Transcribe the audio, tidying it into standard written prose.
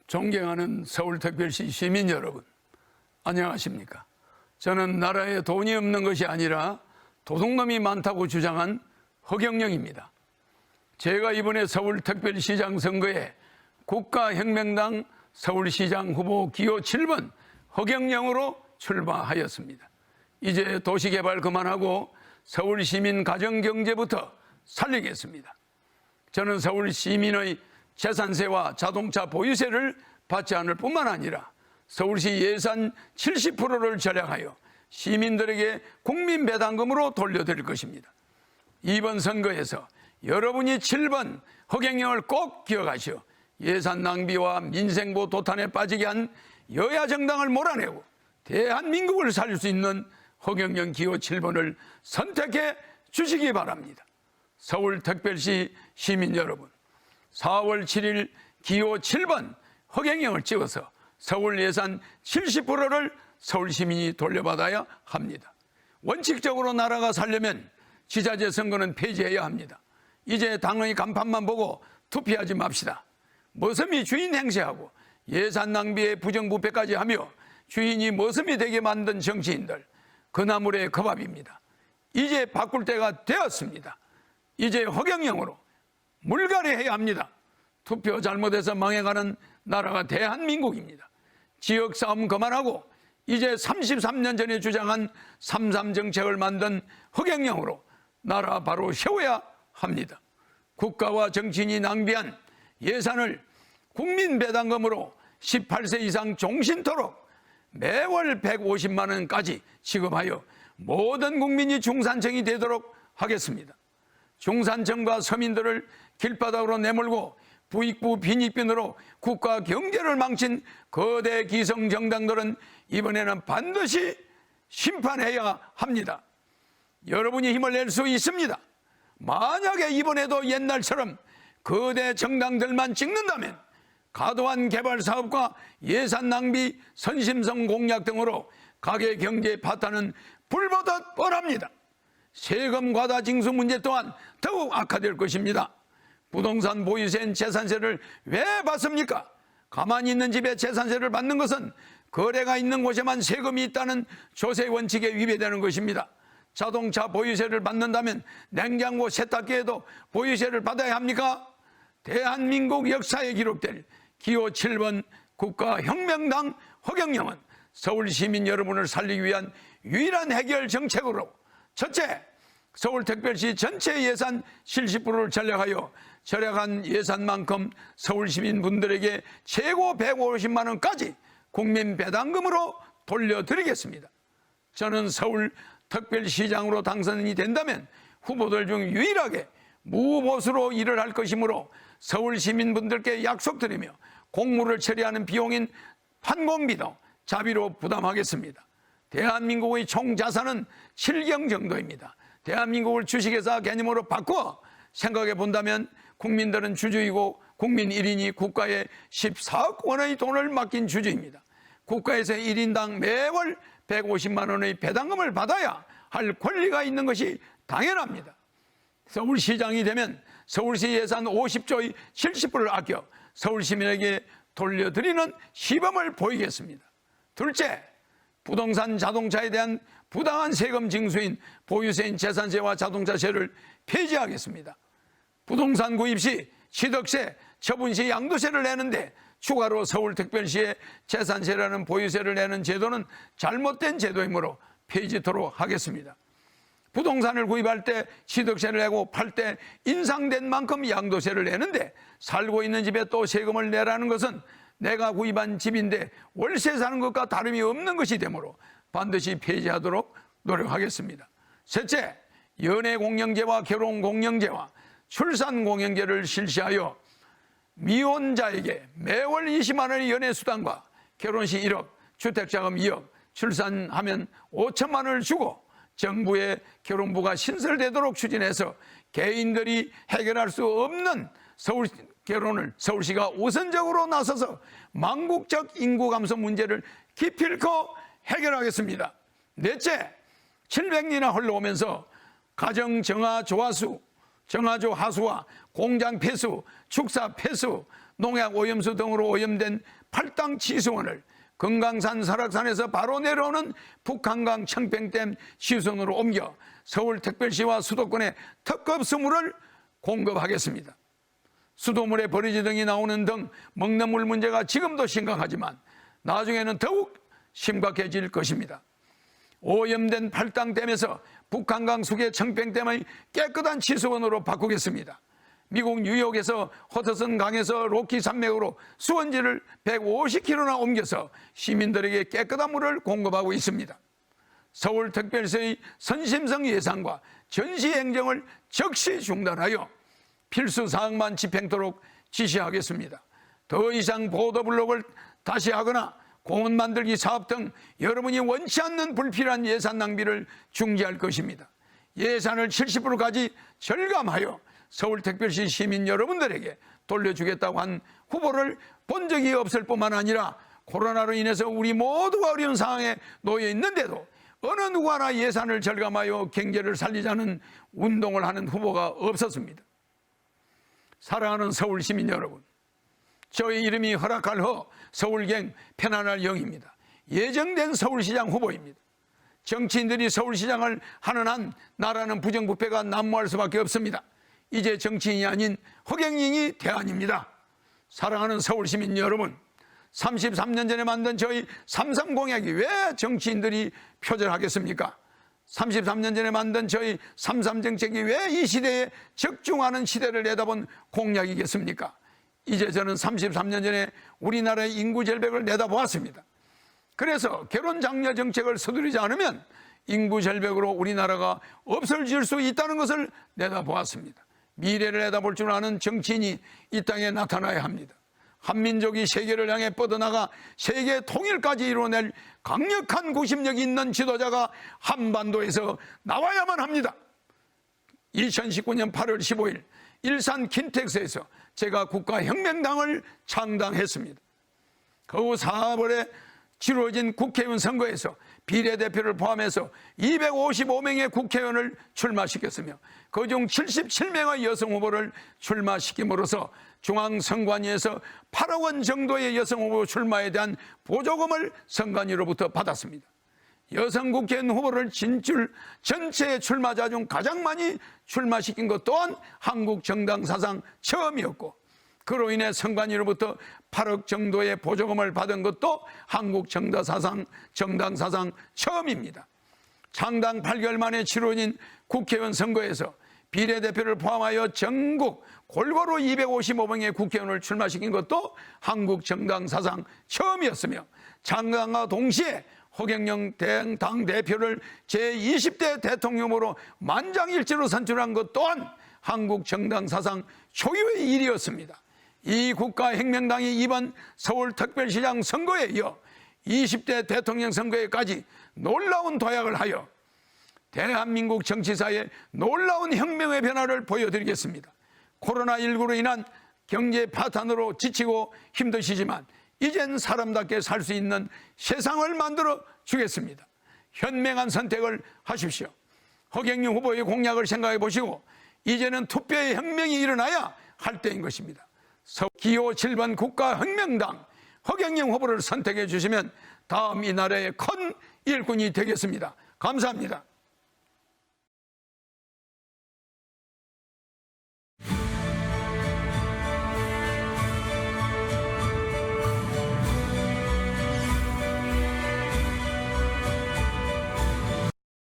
존경하는 서울특별시 시민 여러분, 안녕하십니까? 저는 나라에 돈이 없는 것이 아니라 도둑놈이 많다고 주장한 허경영입니다. 제가 이번에 서울특별시장 선거에 국가혁명당 서울시장 후보 기호 7번 허경영으로 출마하였습니다. 이제 도시개발 그만하고 서울시민 가정경제부터 살리겠습니다. 저는 서울시민의 재산세와 자동차 보유세를 받지 않을 뿐만 아니라 서울시 예산 70%를 절약하여 시민들에게 국민배당금으로 돌려드릴 것입니다. 이번 선거에서 여러분이 7번 허경영을 꼭 기억하시어 예산 낭비와 민생보 도탄에 빠지게 한 여야 정당을 몰아내고 대한민국을 살릴 수 있는 허경영 기호 7번을 선택해 주시기 바랍니다. 서울특별시 시민 여러분, 4월 7일 기호 7번 허경영을 찍어서 서울 예산 70%를 서울 시민이 돌려받아야 합니다. 원칙적으로 나라가 살려면 지자체 선거는 폐지해야 합니다. 이제 당의 간판만 보고 투표하지 맙시다. 머슴이 주인 행세하고 예산 낭비에 부정부패까지 하며 주인이 머슴이 되게 만든 정치인들, 그 나물의 그 밥입니다. 이제 바꿀 때가 되었습니다. 이제 허경영으로 물갈이해야 합니다. 투표 잘못해서 망해가는 나라가 대한민국입니다. 지역 싸움 그만하고 이제 33년 전에 주장한 3.3 정책을 만든 허경영으로 나라 바로 세워야 합니다. 국가와 정치인이 낭비한 예산을 국민배당금으로 18세 이상 종신토록 매월 150만 원까지 지급하여 모든 국민이 중산층이 되도록 하겠습니다. 중산층과 서민들을 길바닥으로 내몰고 부익부 빈익빈으로 국가 경제를 망친 거대 기성정당들은 이번에는 반드시 심판해야 합니다. 여러분이 힘을 낼 수 있습니다. 만약에 이번에도 옛날처럼 거대 정당들만 찍는다면 과도한 개발 사업과 예산 낭비, 선심성 공약 등으로 가계 경제 파탄은 불보듯 뻔합니다. 세금 과다 징수 문제 또한 더욱 악화될 것입니다. 부동산 보유세인 재산세를 왜 받습니까? 가만히 있는 집에 재산세를 받는 것은 거래가 있는 곳에만 세금이 있다는 조세 원칙에 위배되는 것입니다. 자동차 보유세를 받는다면 냉장고 세탁기에도 보유세를 받아야 합니까? 대한민국 역사에 기록될 기호 7번 국가혁명당 허경영은 서울 시민 여러분을 살리기 위한 유일한 해결 정책으로 첫째, 서울특별시 전체 예산 70%를 전략하여 절약한 예산만큼 서울 시민분들에게 최고 150만 원까지 국민배당금으로 돌려드리겠습니다. 저는 서울특별시장으로 당선이 된다면 후보들 중 유일하게 무보수로 일을 할 것이므로 서울 시민분들께 약속드리며 공무를 처리하는 비용인 판공비도 자비로 부담하겠습니다. 대한민국의 총자산은 7경 정도입니다. 대한민국을 주식회사 개념으로 바꿔 생각해 본다면 국민들은 주주이고 국민 1인이 국가에 14억 원의 돈을 맡긴 주주입니다. 국가에서 1인당 매월 150만 원의 배당금을 받아야 할 권리가 있는 것이 당연합니다. 서울시장이 되면 서울시 예산 50조의 70%를 아껴 서울 시민에게 돌려드리는 시범을 보이겠습니다. 둘째, 부동산 자동차에 대한 부당한 세금 징수인 보유세인 재산세와 자동차세를 폐지하겠습니다. 부동산 구입 시 취득세, 처분 시 양도세를 내는데 추가로 서울특별시에 재산세라는 보유세를 내는 제도는 잘못된 제도이므로 폐지토록 하겠습니다. 부동산을 구입할 때 취득세를 내고 팔 때 인상된 만큼 양도세를 내는데 살고 있는 집에 또 세금을 내라는 것은 내가 구입한 집인데 월세 사는 것과 다름이 없는 것이 되므로 반드시 폐지하도록 노력하겠습니다. 셋째, 연애공영제와 결혼공영제와 출산공영제를 실시하여 미혼자에게 매월 20만 원의 연애수당과 결혼시 1억, 주택자금 2억, 출산하면 5천만 원을 주고 정부의 결혼부가 신설되도록 추진해서 개인들이 해결할 수 없는 서울 결혼을 서울시가 우선적으로 나서서 망국적 인구 감소 문제를 기필코 해결하겠습니다. 넷째, 700년이나 흘러오면서 가정 정화 조화수, 정화조 하수와 공장 폐수, 축사 폐수, 농약, 오염수 등으로 오염된 팔당 치수원을 금강산 설악산에서 바로 내려오는 북한강 청평댐 치수원으로 옮겨 서울특별시와 수도권에 특급 수물을 공급하겠습니다. 수도물에 버리지 등이 나오는 등 먹는 물 문제가 지금도 심각하지만 나중에는 더욱 심각해질 것입니다. 오염된 팔당댐에서 북한강 수계 청평댐의 깨끗한 치수원으로 바꾸겠습니다. 미국 뉴욕에서 허드슨 강에서 로키 산맥으로 수원지를 150km나 옮겨서 시민들에게 깨끗한 물을 공급하고 있습니다. 서울특별시의 선심성 예산과 전시 행정을 즉시 중단하여 필수 사항만 집행토록 지시하겠습니다. 더 이상 보도블록을 다시 하거나 공원 만들기 사업 등 여러분이 원치 않는 불필요한 예산 낭비를 중지할 것입니다. 예산을 70%까지 절감하여 서울특별시 시민 여러분들에게 돌려주겠다고 한 후보를 본 적이 없을 뿐만 아니라 코로나로 인해서 우리 모두가 어려운 상황에 놓여 있는데도 어느 누구 하나 예산을 절감하여 경제를 살리자는 운동을 하는 후보가 없었습니다. 사랑하는 서울 시민 여러분, 저의 이름이 허락할 허 서울경 편안할 영입니다. 예정된 서울시장 후보입니다. 정치인들이 서울시장을 하는 한 나라는 부정부패가 난무할 수밖에 없습니다. 이제 정치인이 아닌 허경영이 대안입니다. 사랑하는 서울시민 여러분, 33년 전에 만든 저희 3.3 공약이 왜 정치인들이 표절하겠습니까? 33년 전에 만든 저희 3.3 정책이 왜 이 시대에 적중하는 시대를 내다본 공약이겠습니까? 이제 저는 33년 전에 우리나라의 인구 절벽을 내다보았습니다. 그래서 결혼 장려 정책을 서두르지 않으면 인구 절벽으로 우리나라가 없어질 수 있다는 것을 내다보았습니다. 미래를 내다볼 줄 아는 정치인이 이 땅에 나타나야 합니다. 한민족이 세계를 향해 뻗어나가 세계 통일까지 이루어낼 강력한 구심력이 있는 지도자가 한반도에서 나와야만 합니다. 2019년 8월 15일 일산 킨텍스에서 제가 국가혁명당을 창당했습니다. 그 후 4월에 치러진 국회의원 선거에서 비례대표를 포함해서 255명의 국회의원을 출마시켰으며 그중 77명의 여성 후보를 출마시킴으로써 중앙선관위에서 8억 원 정도의 여성 후보 출마에 대한 보조금을 선관위로부터 받았습니다. 여성 국회의원 후보를 진출 전체 출마자 중 가장 많이 출마시킨 것 또한 한국 정당 사상 처음이었고, 그로 인해 선관위로부터 8억 정도의 보조금을 받은 것도 한국 정당 사상 처음입니다. 창당 8개월 만에 치러진 국회의원 선거에서 비례대표를 포함하여 전국 골고루 255명의 국회의원을 출마시킨 것도 한국 정당 사상 처음이었으며, 창당과 동시에 허경영 당대표를 제20대 대통령으로 만장일치로 선출한 것 또한 한국 정당 사상 초유의 일이었습니다. 이 국가혁명당이 이번 서울특별시장 선거에 이어 20대 대통령 선거에까지 놀라운 도약을 하여 대한민국 정치사에 놀라운 혁명의 변화를 보여드리겠습니다. 코로나19로 인한 경제 파탄으로 지치고 힘드시지만 이젠 사람답게 살 수 있는 세상을 만들어 주겠습니다. 현명한 선택을 하십시오. 허경영 후보의 공약을 생각해 보시고 이제는 투표의 혁명이 일어나야 할 때인 것입니다. 기호 7번 국가혁명당 허경영 후보를 선택해 주시면 다음 이 나라의 큰 일꾼이 되겠습니다. 감사합니다.